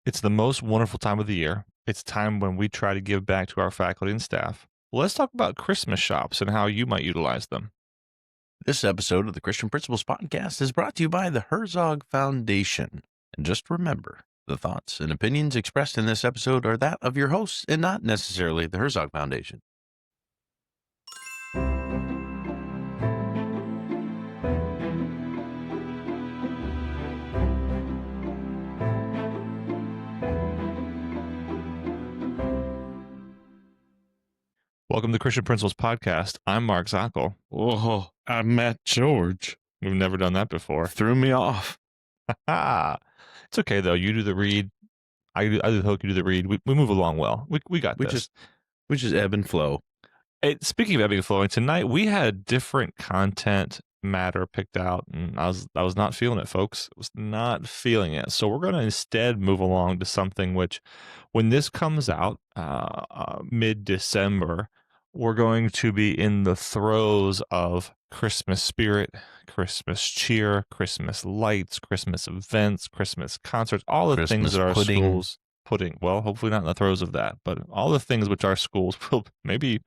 It's the most wonderful time of the year. It's time when we try to give back to our faculty and staff. Let's talk about Christmas shops and how you might utilize them. This episode of the Christian Principles Podcast is brought to you by the Herzog Foundation. And just remember, the thoughts and opinions expressed in this episode are that of your hosts and not necessarily the Herzog Foundation. Welcome to Christian Principles Podcast. I'm Mark Zockoll. Oh, I'm Matt George. We've never done that before. Threw me off. It's okay, though. You do the read. I do the hook. You do the read. We move along well. We got this. We just ebb and flow. Speaking of ebbing and flowing, tonight we had different content matter picked out, and I was not feeling it, folks. I was not feeling it. So we're going to instead move along to something which, when this comes out, mid-December, we're going to be in the throes of Christmas spirit, Christmas cheer, Christmas lights, Christmas events, Christmas concerts, all the things that our schools putting. Well, hopefully not in the throes of that, but all the things which our schools will maybe,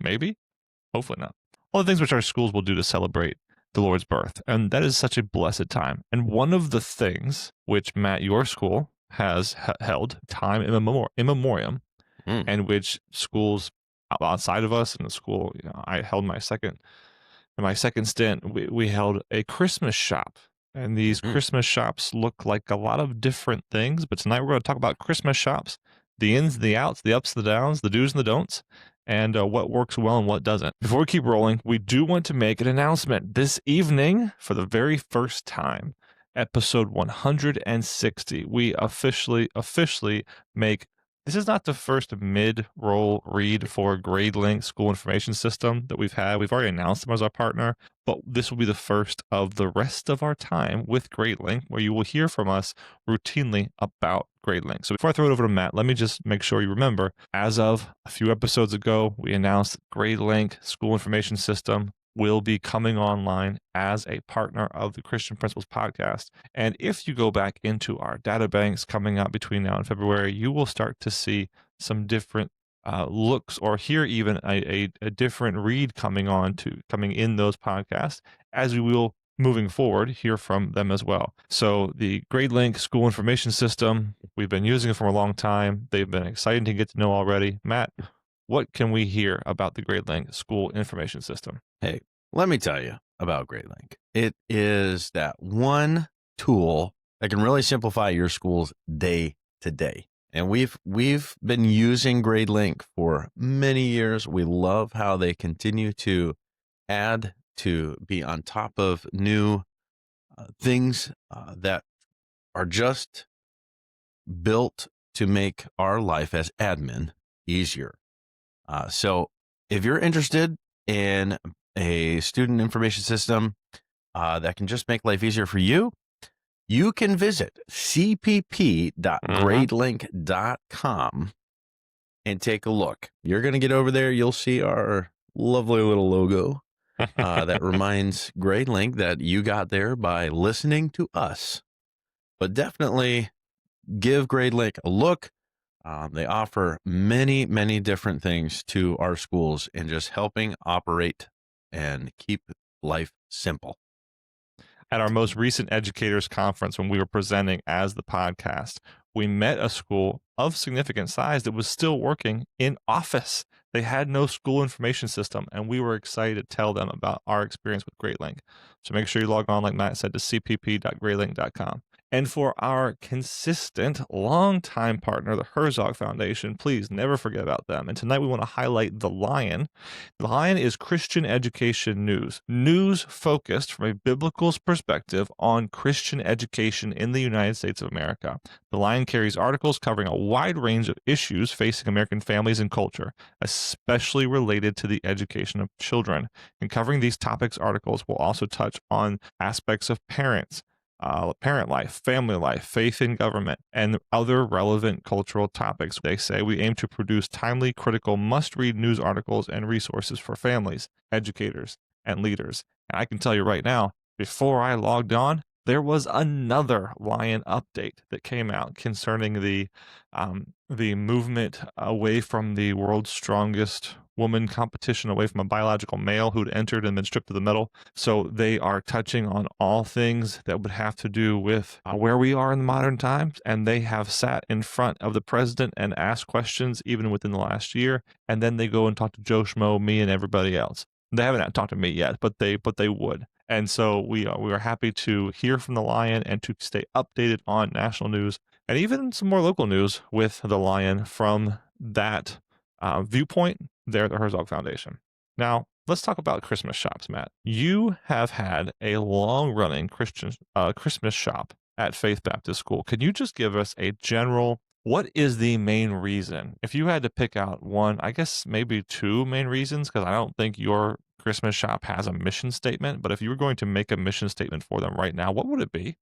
hopefully not. All the things which our schools will do to celebrate the Lord's birth. And that is such a blessed time. And one of the things which, Matt, your school has held time immemorium, and which schools outside of us in the school, I held my second stint, we held a Christmas shop. And these Christmas shops look like a lot of different things. But tonight we're going to talk about Christmas shops, the ins, the outs, the ups, the downs, the do's and the don'ts, and what works well and what doesn't. Before we keep rolling, we do want to make an announcement. This evening, for the very first time, episode 160, we officially make. This is not the first mid-roll read for GradeLink school information system that we've had. We've already announced them as our partner, but this will be the first of the rest of our time with GradeLink, where you will hear from us routinely about GradeLink. So before I throw it over to Matt, let me just make sure you remember, as of a few episodes ago, we announced GradeLink school information system will be coming online as a partner of the Christian Principles Podcast. And if you go back into our data banks coming out between now and February, you will start to see some different looks, or hear even a different read coming in those podcasts, as we will moving forward hear from them as well. So the GradeLink school information system, we've been using it for a long time. They've been exciting to get to know already. Matt, what can we hear about the GradeLink school information system? Hey, let me tell you about GradeLink. It is that one tool that can really simplify your school's day to day. And we've been using GradeLink for many years. We love how they continue to add to be on top of new things that are just built to make our life as admin easier. So if you're interested in a student information system that can just make life easier for you, you can visit cpp.gradelink.com and take a look. You're going to get over there. You'll see our lovely little logo that reminds GradeLink that you got there by listening to us. But definitely give GradeLink a look. They offer many, many different things to our schools in just helping operate and keep life simple. At our most recent educators conference, when we were presenting as the podcast, we met a school of significant size that was still working in Office. They had no school information system, and we were excited to tell them about our experience with GradeLink. So make sure you log on, like Matt said, to cpp.gradelink.com. And for our consistent, long-time partner, the Herzog Foundation, please never forget about them. And tonight we want to highlight The Lion. The Lion is Christian education news focused from a biblical perspective on Christian education in the United States of America. The Lion carries articles covering a wide range of issues facing American families and culture, especially related to the education of children. And covering these topics, articles will also touch on aspects of parent life, family life, faith in government, and other relevant cultural topics. They say we aim to produce timely, critical, must-read news articles and resources for families, educators, and leaders. And I can tell you right now, before I logged on, there was another Lion update that came out concerning the movement away from the world's strongest woman competition, away from a biological male who'd entered and been stripped of the medal. So they are touching on all things that would have to do with where we are in the modern times, and they have sat in front of the president and asked questions even within the last year, and then they go and talk to Joe Schmo, me, and everybody else. They haven't talked to me yet, but they would. And so we are happy to hear from the Lion and to stay updated on national news and even some more local news with the Lion from that viewpoint there at the Herzog Foundation. Now, let's talk about Christmas shops, Matt. You have had a long-running Christian Christmas shop at Faith Baptist School. Can you just give us a general, what is the main reason? If you had to pick out one, I guess maybe two main reasons, because I don't think your Christmas shop has a mission statement, but if you were going to make a mission statement for them right now, what would it be?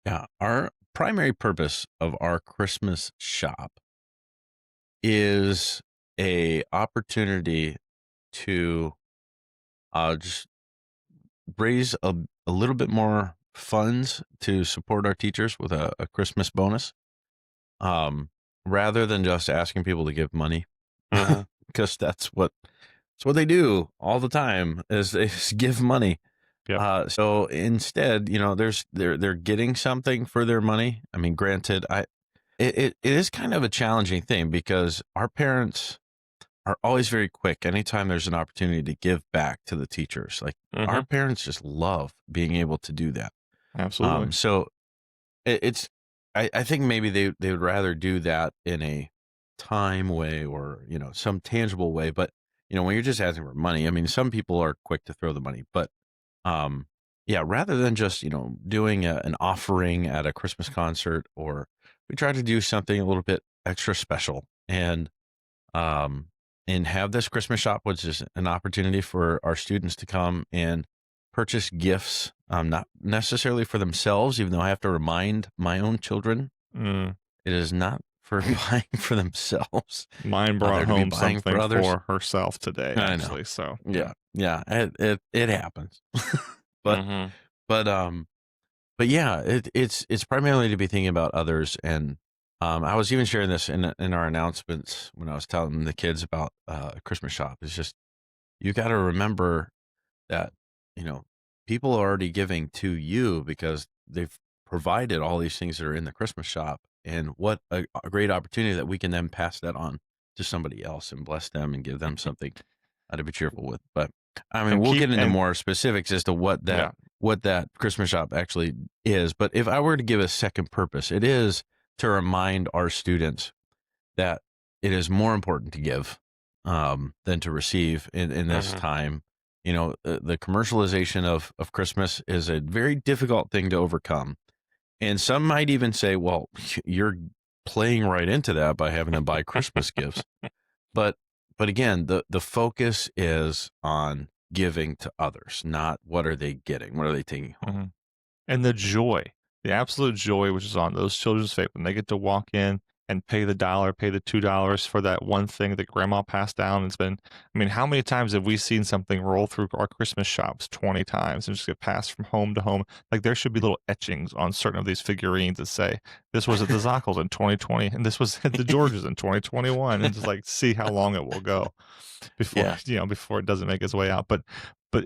Yeah, our primary purpose of our Christmas shop is a opportunity to just raise a little bit more funds to support our teachers with a Christmas bonus, rather than just asking people to give money, because that's what they do all the time is they just give money. Yep. So instead, they're getting something for their money. I mean, granted, it is kind of a challenging thing because our parents are always very quick anytime there's an opportunity to give back to the teachers. Like our parents just love being able to do that. Absolutely. So it's I think maybe they would rather do that in a time way or some tangible way. But when you're just asking for money, I mean, some people are quick to throw the money, but yeah, rather than just doing an offering at a Christmas concert, or we try to do something a little bit extra special um and have this Christmas shop, which is an opportunity for our students to come and purchase gifts, not necessarily for themselves, even though I have to remind my own children Mm. it is not for buying for themselves. Mine brought They're to be home buying something others. for herself today, I know. actually. So Yeah, it happens. but Mhm. but but yeah, it's primarily to be thinking about others. And I was even sharing this in our announcements when I was telling the kids about a Christmas shop. It's just, you got to remember that people are already giving to you because they've provided all these things that are in the Christmas shop, and what a great opportunity that we can then pass that on to somebody else and bless them and give them something to be cheerful with. But I mean, And we'll keep get into and more specifics as to what yeah. that Christmas shop actually is. But if I were to give a second purpose, it is to remind our students that it is more important to give than to receive in this Mhm. time. The commercialization of Christmas is a very difficult thing to overcome. And some might even say, well, you're playing right into that by having them buy Christmas gifts. But again, the focus is on giving to others, not what are they getting? What are they taking home? Mhm. And the joy, the absolute joy which is on those children's face when they get to walk in and pay the dollar, pay the $2 for that one thing that grandma passed down. It's been, I mean, how many times have we seen something roll through our Christmas shops? 20 times and just get passed from home to home. Like there should be little etchings on certain of these figurines that say, this was at the Zockolls in 2020 and this was at the Georges in 2021, and just like see how long it will go before Yeah. before it doesn't make its way out. But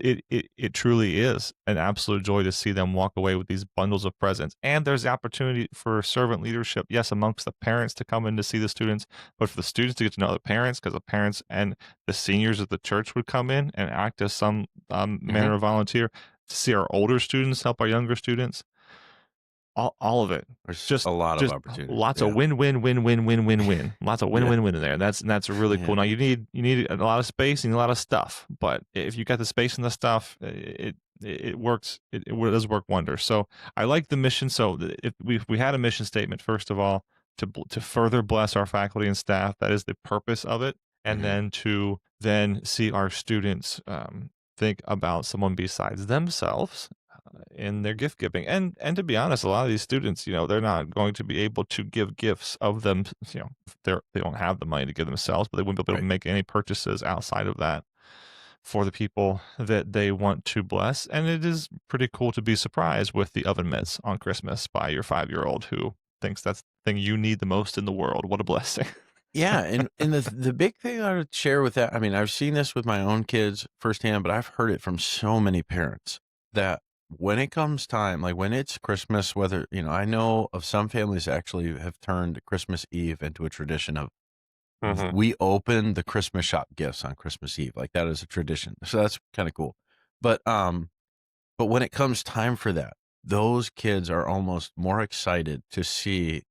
it truly is an absolute joy to see them walk away with these bundles of presents. And there's the opportunity for servant leadership, yes, amongst the parents to come in to see the students, but for the students to get to know the parents, because the parents and the seniors of the church would come in and act as some manner of volunteer to see our older students help our younger students. All of it. There's Just a lot of just opportunity. lots of Yeah. win, win, win, win, win, win, win. Lots of win, Yeah. win, win in there. That's really cool. Yeah. Now you need a lot of space and a lot of stuff, but if you got the space and the stuff, it works. It does work wonders. So I like the mission. So if we had a mission statement, first of all, to further bless our faculty and staff, that is the purpose of it, and then to see our students think about someone besides themselves in their gift giving. And to be honest, a lot of these students, they're not going to be able to give gifts of them, they don't have the money to give themselves, but they wouldn't be able to Right. make any purchases outside of that for the people that they want to bless. And it is pretty cool to be surprised with the oven mitts on Christmas by your 5-year-old who thinks that's the thing you need the most in the world. What a blessing. Yeah, and the big thing I would share with that, I mean, I've seen this with my own kids firsthand, but I've heard it from so many parents that when it comes time, like when it's Christmas, whether, I know of some families actually have turned Christmas Eve into a tradition of we open the Christmas shop gifts on Christmas Eve. Like that is a tradition. So that's kind of cool. But when it comes time for that, those kids are almost more excited to see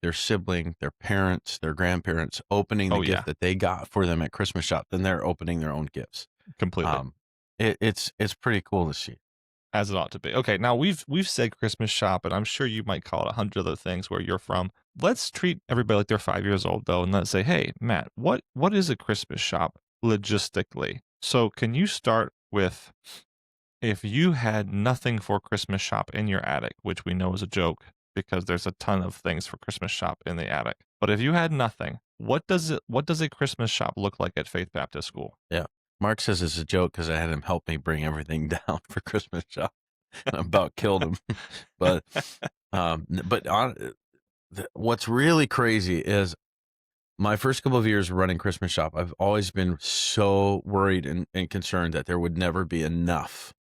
their sibling, their parents, their grandparents opening the gift that they got for them at Christmas shop than they're opening their own gifts. Completely. It's pretty cool to see. As it ought to be. Okay, now we've said Christmas shop, and I'm sure you might call it 100 other things where you're from. Let's treat everybody like they're 5 years old, though, and let's say, hey, Matt, what is a Christmas shop logistically? So can you start with, if you had nothing for Christmas shop in your attic, which we know is a joke because there's a ton of things for Christmas shop in the attic, but if you had nothing, what does a Christmas shop look like at Faith Baptist School? Yeah. Mark says it's a joke because I had him help me bring everything down for Christmas shop. I about killed him. But what's really crazy is my first couple of years running Christmas shop, I've always been so worried and concerned that there would never be enough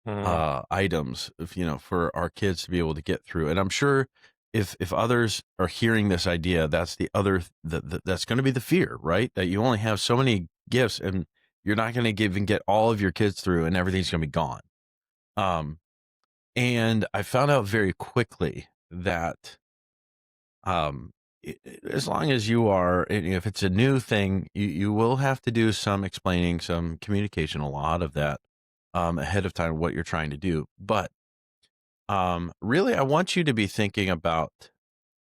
items, for our kids to be able to get through. And I'm sure if others are hearing this idea, that's that's going to be the fear, right? That you only have so many gifts and you're not going to even get all of your kids through and everything's going to be gone. And I found out very quickly that as long as you are, if it's a new thing, you will have to do some explaining, some communication, a lot of that ahead of time, what you're trying to do. But really, I want you to be thinking about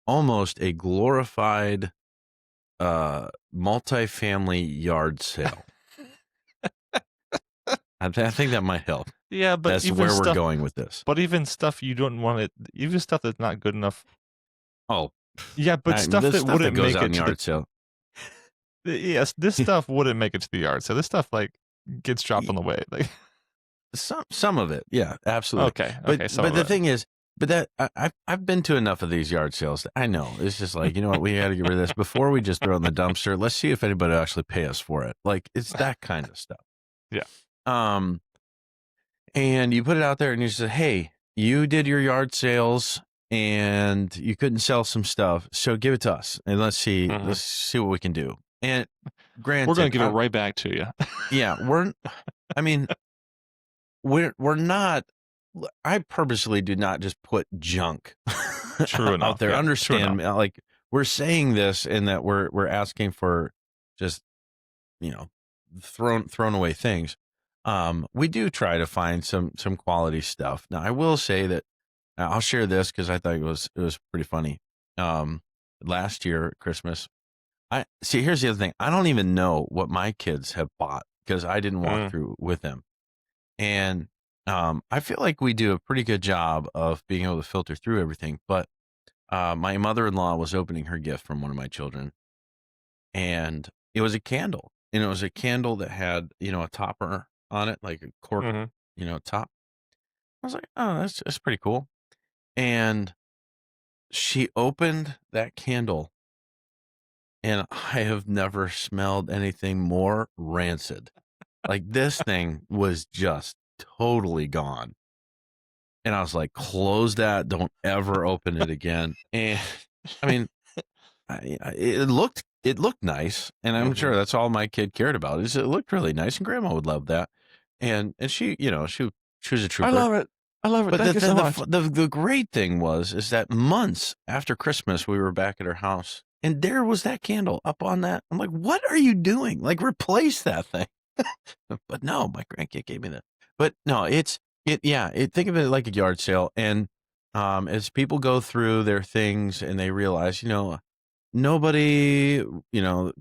almost a glorified multifamily yard sale. I think that might help. Yeah, but that's where we're going with this. But even stuff you don't want it, even stuff that's not good enough. Oh, yeah, but stuff that wouldn't make it to the yard sale. Yes, this stuff wouldn't make it to the yard sale. This stuff like gets dropped on the way. Like some of it, yeah, absolutely. Okay, but the thing is, that I've been to enough of these yard sales. I know it's just like, you know what, we got to get rid of this before we just throw it in the dumpster. Let's see if anybody will actually pay us for it. Like it's that kind of stuff. Yeah. And you put it out there and you say, hey, you did your yard sales and you couldn't sell some stuff, so give it to us and let's see what we can do. And granted, we're going to give it right back to you. Yeah, we're not. I purposely do not just put junk out there. Yeah, understand, like we're saying this in that we're asking for just thrown away things. We do try to find some quality stuff. Now, I will say that I'll share this because I thought it was pretty funny. Last year at Christmas, here's the other thing. I don't even know what my kids have bought because I didn't walk through with them. And I feel like we do a pretty good job of being able to filter through everything. But my mother-in-law was opening her gift from one of my children, and it was a candle. And it was a candle that had, a topper on it, like a cork, top. I was like, oh, that's pretty cool. And she opened that candle, and I have never smelled anything more rancid. Like this thing was just totally gone. And I was like, close that. Don't ever open it again. And I mean, it looked nice. And I'm sure that's all my kid cared about is it looked really nice. And grandma would love that. And she, she was a trooper. I love it. But Thank you so much. The great thing is that months after Christmas, we were back at her house and there was that candle up on that. I'm like, what are you doing? Like replace that thing. But no, my grandkid gave me that. But no, think of it like a yard sale. And as people go through their things and they realize, nobody,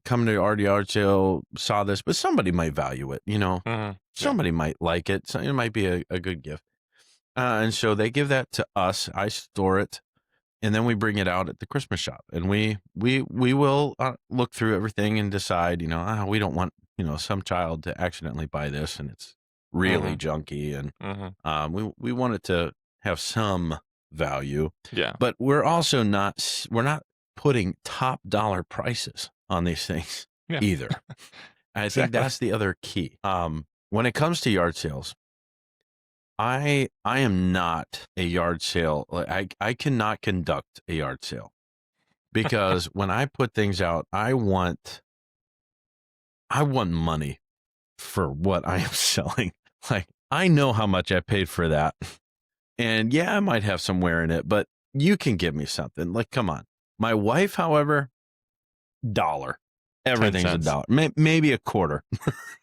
coming to our yard sale saw this, but somebody might value it, somebody might like it. So it might be a good gift. And so they give that to us. I store it. And then we bring it out at the Christmas shop and we will look through everything and decide, we don't want some child to accidentally buy this and it's really junky, and we want it to have some value. Yeah. But we're not putting top dollar prices on these things either. I think that's the other key. When it comes to yard sales, I am not a yard sale. I cannot conduct a yard sale because when I put things out, I want money for what I am selling. Like, I know how much I paid for that. And yeah, I might have some wear in it, but you can give me something. Like, come on. My wife, however, $1. Everything's $1. Maybe a quarter.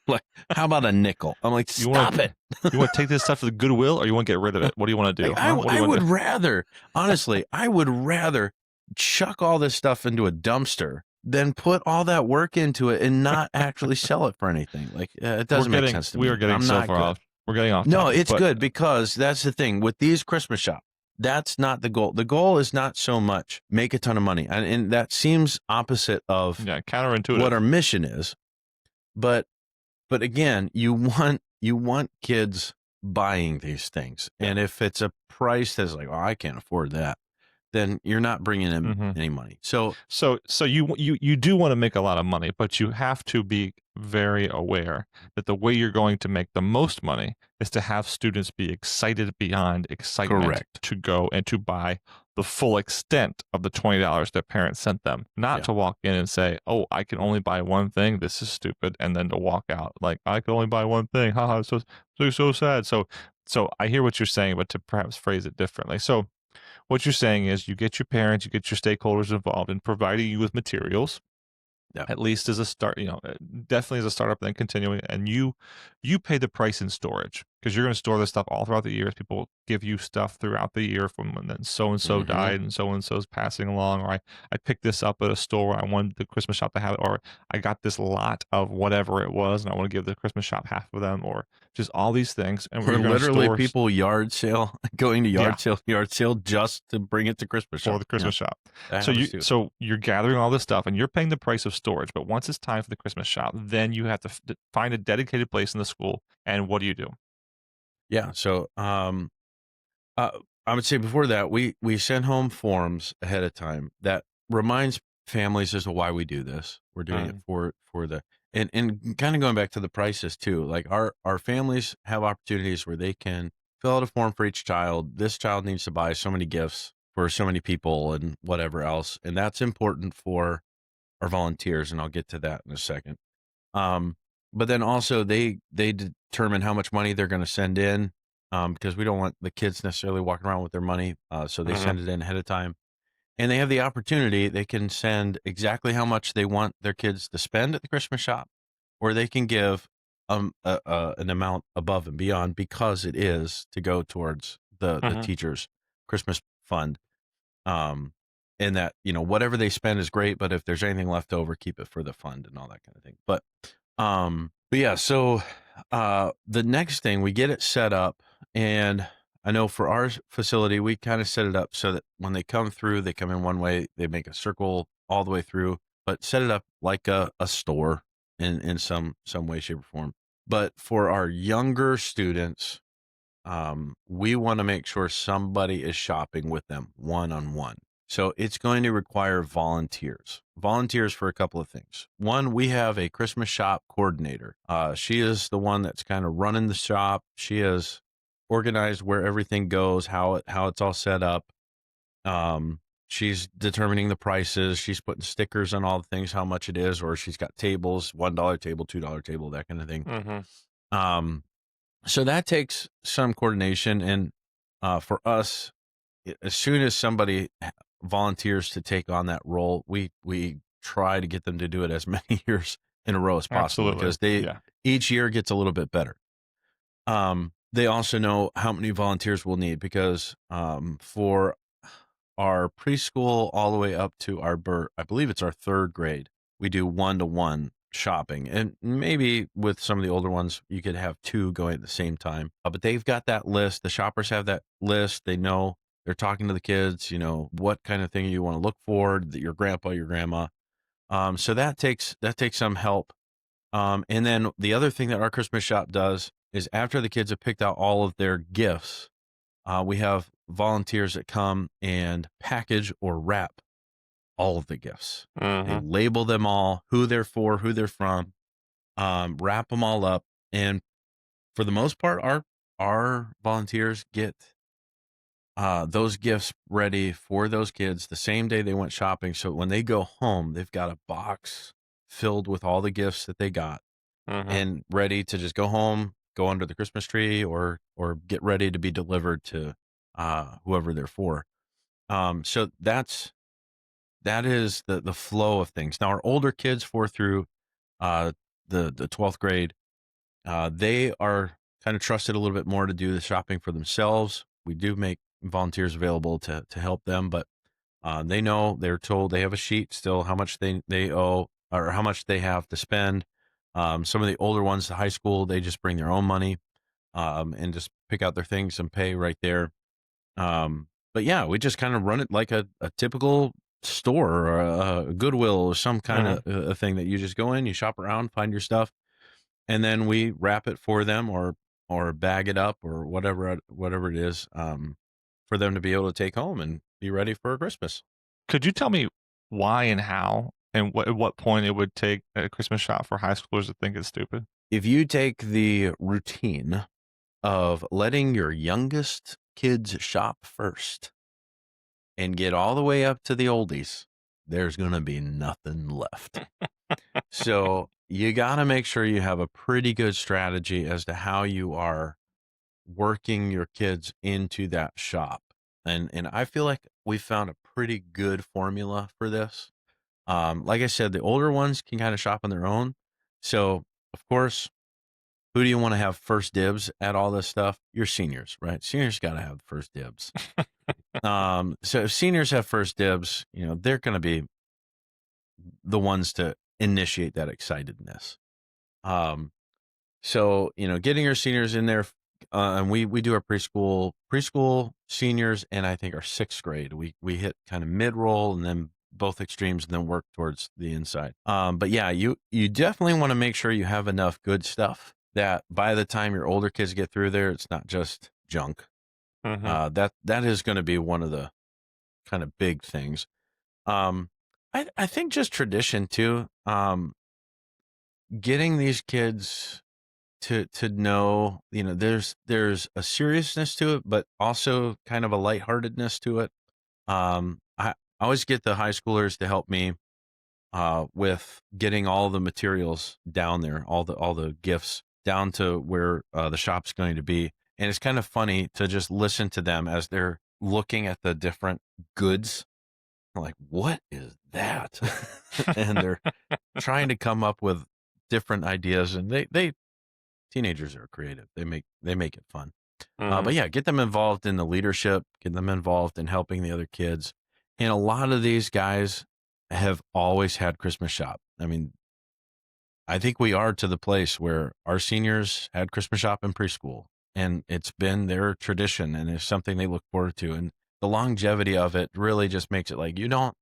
Like, how about a nickel? I'm like, stop it. You want to take this stuff to the Goodwill, or you want to get rid of it? What do you want to do? Like, I would rather, honestly, I would rather chuck all this stuff into a dumpster than put all that work into it and not actually sell it for anything. Like, it doesn't make sense to me. We are getting so far off. We're getting off. No, it's good because that's the thing with these Christmas shops. That's not the goal. The goal is not so much make a ton of money, and that seems opposite of counterintuitive what our mission is. But again, you want kids buying these things, and if it's a price that's like, oh, I can't afford that, then you're not bringing in any money. So you do want to make a lot of money, but you have to be very aware that the way you're going to make the most money is to have students be excited beyond excitement to go and to buy the full extent of the $20 that parents sent them, not to walk in and say, oh, I can only buy one thing. This is stupid. And then to walk out like, I can only buy one thing. Haha, so sad. So I hear what you're saying, but to perhaps phrase it differently. So what you're saying is you get your parents, you get your stakeholders involved in providing you with materials, at least as a start, definitely as a startup, then continuing, and you pay the price in storage because you're going to store this stuff all throughout the years. People give you stuff throughout the year from when then so-and-so died and so-and-so's passing along, or I picked this up at a store. I wanted the Christmas shop to have it, or I got this lot of whatever it was and I want to give the Christmas shop half of them, or just all these things. And we're literally people going to yard sale just to bring it to Christmas shop. For the Christmas shop. So you're gathering all this stuff and you're paying the price of storage. But once it's time for the Christmas shop, then you have to find a dedicated place in the school. And what do you do? Yeah. So I would say before that, we send home forms ahead of time that reminds families as to why we do this. We're doing it for the and kind of going back to the prices too. Like our families have opportunities where they can fill out a form for each child. This child needs to buy so many gifts for so many people and whatever else. And that's important for our volunteers. And I'll get to that in a second. But then also they determine how much money they're going to send in, because we don't want the kids necessarily walking around with their money. So they send it in ahead of time, and they have the opportunity. They can send exactly how much they want their kids to spend at the Christmas shop, or they can give an amount above and beyond because it is to go towards the teachers' Christmas fund. And that, whatever they spend is great, but if there's anything left over, keep it for the fund and all that kind of thing. But yeah, so the next thing, we get it set up, and I know for our facility, we kind of set it up so that when they come through, they come in one way, they make a circle all the way through, but set it up like a store in some way, shape, or form. But for our younger students, we want to make sure somebody is shopping with them one-on-one. So it's going to require volunteers for a couple of things. One, we have a Christmas shop coordinator. She is the one that's kind of running the shop. She has organized where everything goes, how it's all set up. She's determining the prices. She's putting stickers on all the things, how much it is, or she's got tables, $1 table, $2 table, that kind of thing. So that takes some coordination. And for us, as soon as somebody volunteers to take on that role, we try to get them to do it as many years in a row as possible. Absolutely. Because each year gets a little bit better. They also know how many volunteers we'll need because for our preschool all the way up to I believe it's our third grade, we do 1-to-1 shopping, and maybe with some of the older ones you could have 2 going at the same time, but they've got that list. The shoppers have that list. They know, they're talking to the kids, what kind of thing you want to look for, that your grandpa, your grandma. So that takes some help. And then the other thing that our Christmas shop does is after the kids have picked out all of their gifts, we have volunteers that come and package or wrap all of the gifts. They Mm-hmm. label them all, who they're for, who they're from, wrap them all up. And for the most part, our volunteers get those gifts ready for those kids the same day they went shopping. So when they go home, they've got a box filled with all the gifts that they got Mm-hmm. and ready to just go home, go under the Christmas tree, or get ready to be delivered to whoever they're for. So that is the flow of things. Now our older kids, 4th through uh, the 12th grade, they are kind of trusted a little bit more to do the shopping for themselves. We do make volunteers available to help them, but they're told they have a sheet still how much they owe or how much they have to spend. Some of the older ones, the high school, they just bring their own money and just pick out their things and pay right there. But yeah, we just kind of run it like a typical store or a Goodwill or some kind of a thing that you just go in, you shop around, find your stuff, and then we wrap it for them or bag it up or whatever it is for them to be able to take home and be ready for Christmas. Could you tell me why and how and at what point it would take a Christmas shop for high schoolers to think it's stupid? If you take the routine of letting your youngest kids shop first and get all the way up to the oldies, there's going to be nothing left. So you got to make sure you have a pretty good strategy as to how you are working your kids into that shop. And I feel like we found a pretty good formula for this. Like I said, the older ones can kind of shop on their own. So of course, who do you want to have first dibs at all this stuff? Your seniors, right? Seniors got to have first dibs. So if seniors have first dibs, they're going to be the ones to initiate that excitedness. So, getting your seniors in there, and we do our preschool seniors, and I think our 6th grade, we hit kind of mid roll and then both extremes and then work towards the inside. But yeah, you definitely want to make sure you have enough good stuff that by the time your older kids get through there, it's not just junk. Mm-hmm. That is going to be one of the kind of big things. I think just tradition too. Getting these kids to know, there's a seriousness to it, but also kind of a lightheartedness to it. I always get the high schoolers to help me with getting all the materials down there, all the gifts down to where the shop's going to be. And it's kind of funny to just listen to them as they're looking at the different goods. I'm like, what is that? And they're trying to come up with different ideas, and they teenagers are creative. They make it fun. Mm-hmm. But yeah, get them involved in the leadership, get them involved in helping the other kids. And a lot of these guys have always had Christmas shop. I mean, I think we are to the place where our seniors had Christmas shop in preschool, and it's been their tradition and it's something they look forward to. And the longevity of it really just makes it like you don't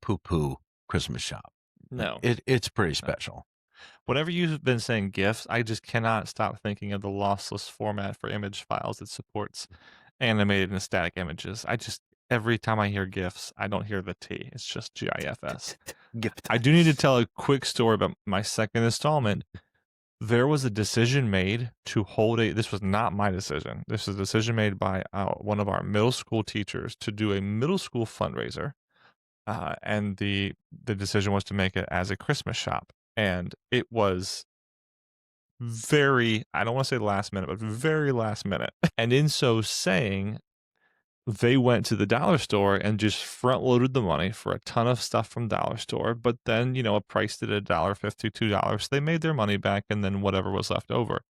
poo poo Christmas shop. No. It's pretty special. Whenever you've been saying GIFs, I just cannot stop thinking of the lossless format for image files that supports animated and static images. Every time I hear GIFs, I don't hear the T. It's just GIFs. Gift. I do need to tell a quick story about my second installment. There was a decision made to hold this was not my decision. This was a decision made by one of our middle school teachers to do a middle school fundraiser. And the decision was to make it as a Christmas shop. And it was I don't want to say last minute, but very last minute. And in so saying, they went to the dollar store and just front loaded the money for a ton of stuff from dollar store, but then, priced it at $1.50, $2. So they made their money back and then whatever was left over.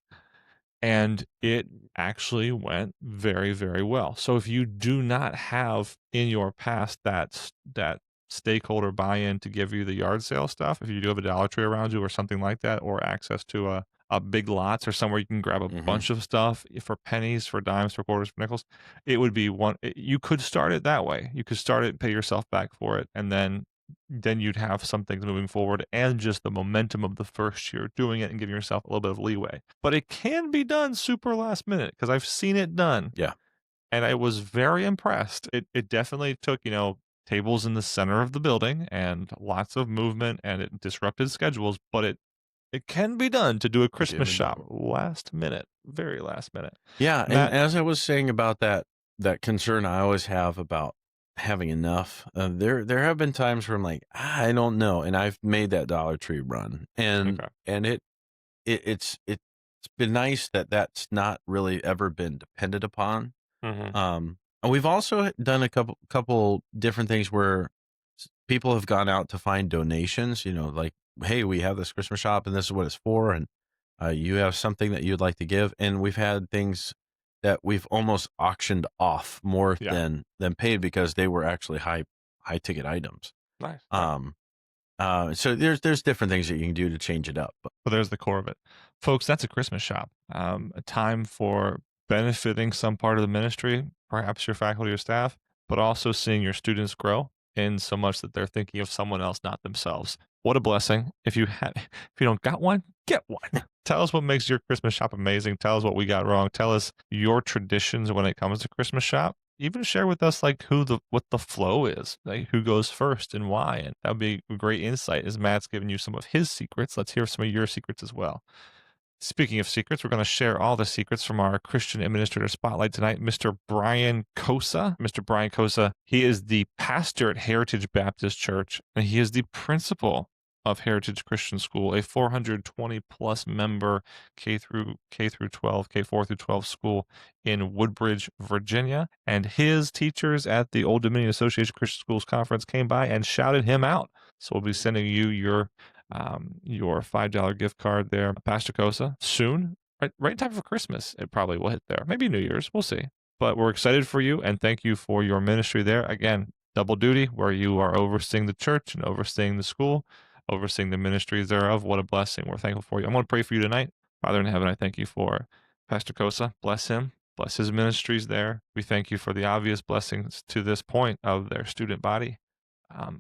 And it actually went very, very well. So if you do not have in your past that stakeholder buy-in to give you the yard sale stuff, if you do have a Dollar Tree around you or something like that, or access to a Big Lots or somewhere you can grab a bunch of stuff for pennies, for dimes, for quarters, for nickels, it would be you could start it that way. You could start it, pay yourself back for it, and then then you'd have some things moving forward and just the momentum of the first year doing it and giving yourself a little bit of leeway. But it can be done super last minute because I've seen it done. Yeah. And I was very impressed. It definitely took, tables in the center of the building and lots of movement, and it disrupted schedules, but it can be done to do a Christmas shop last minute, very last minute. Yeah, Matt, and as I was saying about that concern I always have about having enough, there have been times where I'm like, I don't know, and I've made that Dollar Tree run, and okay. it's been nice that that's not really ever been depended upon. And we've also done a couple different things where people have gone out to find donations, like, hey, we have this Christmas shop and this is what it's for. And you have something that you'd like to give. And we've had things that we've almost auctioned off more than paid because they were actually high ticket items. Nice. So there's different things that you can do to change it up. But there's the core of it. Folks, that's a Christmas shop. A time for benefiting some part of the ministry, perhaps your faculty or staff, but also seeing your students grow in so much that they're thinking of someone else, not themselves. What a blessing. If you don't got one, get one. Tell us what makes your Christmas shop amazing. Tell us what we got wrong. Tell us your traditions when it comes to Christmas shop. Even share with us like what the flow is, like who goes first and why. And that would be a great insight as Matt's giving you some of his secrets. Let's hear some of your secrets as well. Speaking of secrets, we're going to share all the secrets from our Christian Administrator Spotlight tonight, Mr. Brian Kosa. Mr. Brian Kosa, he is the pastor at Heritage Baptist Church, and he is the principal of Heritage Christian School, a 420 plus member K through 12, K4 through 12 school in Woodbridge, Virginia. And his teachers at the Old Dominion Association Christian Schools Conference came by and shouted him out. So we'll be sending you your $5 gift card there, Pastor Kosa, soon. Right in time for Christmas. It probably will hit there. Maybe New Year's. We'll see. But we're excited for you, and thank you for your ministry there. Again, double duty where you are overseeing the church and overseeing the school, overseeing the ministries thereof. What a blessing. We're thankful for you. I'm going to pray for you tonight. Father in heaven, I thank you for Pastor Kosa. Bless him. Bless his ministries there. We thank you for the obvious blessings to this point of their student body.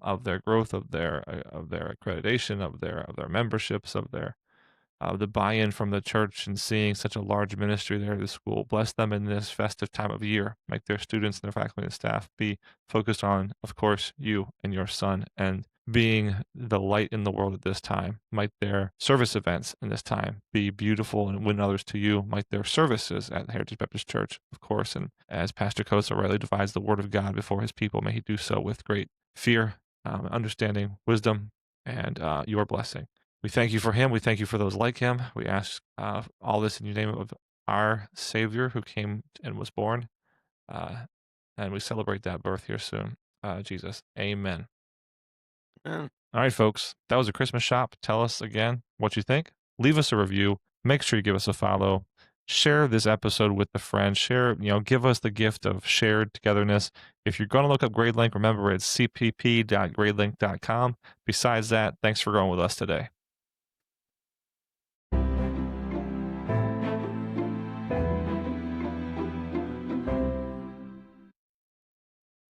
Of their growth, of their accreditation, of their memberships, of the buy-in from the church, and seeing such a large ministry there at the school. Bless them in this festive time of year. Make their students and their faculty and staff be focused on, of course, you and your son, and being the light in the world at this time. Might their service events in this time be beautiful and win others to you. Might their services at Heritage Baptist Church, of course, and as Pastor Kosa rightly divides the word of God before his people, may he do so with great fear, understanding, wisdom, and your blessing. We thank you for him. We thank you for those like him. We ask all this in the name of our Savior who came and was born. And we celebrate that birth here soon. Jesus. Amen. All right, folks. That was a Christmas shop. Tell us again what you think. Leave us a review. Make sure you give us a follow. Share this episode with a friend. Share, give us the gift of shared togetherness. If you're going to look up GradeLink, remember it's cpp.gradelink.com. Besides that, thanks for going with us today.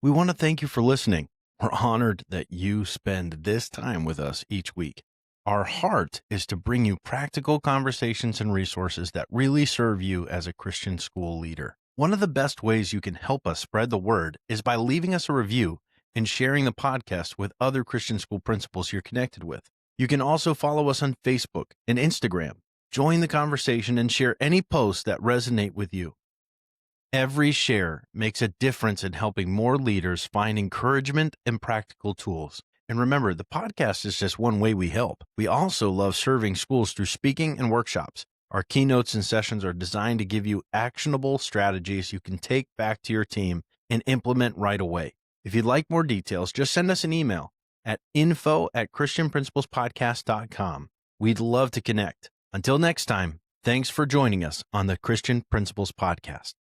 We want to thank you for listening. We're honored that you spend this time with us each week. Our heart is to bring you practical conversations and resources that really serve you as a Christian school leader. One of the best ways you can help us spread the word is by leaving us a review and sharing the podcast with other Christian school principals you're connected with. You can also follow us on Facebook and Instagram. Join the conversation and share any posts that resonate with you. Every share makes a difference in helping more leaders find encouragement and practical tools. And remember, the podcast is just one way we help. We also love serving schools through speaking and workshops. Our keynotes and sessions are designed to give you actionable strategies you can take back to your team and implement right away. If you'd like more details, just send us an email at info@christianprinciplespodcast.com. We'd love to connect. Until next time, thanks for joining us on the Christian Principles Podcast.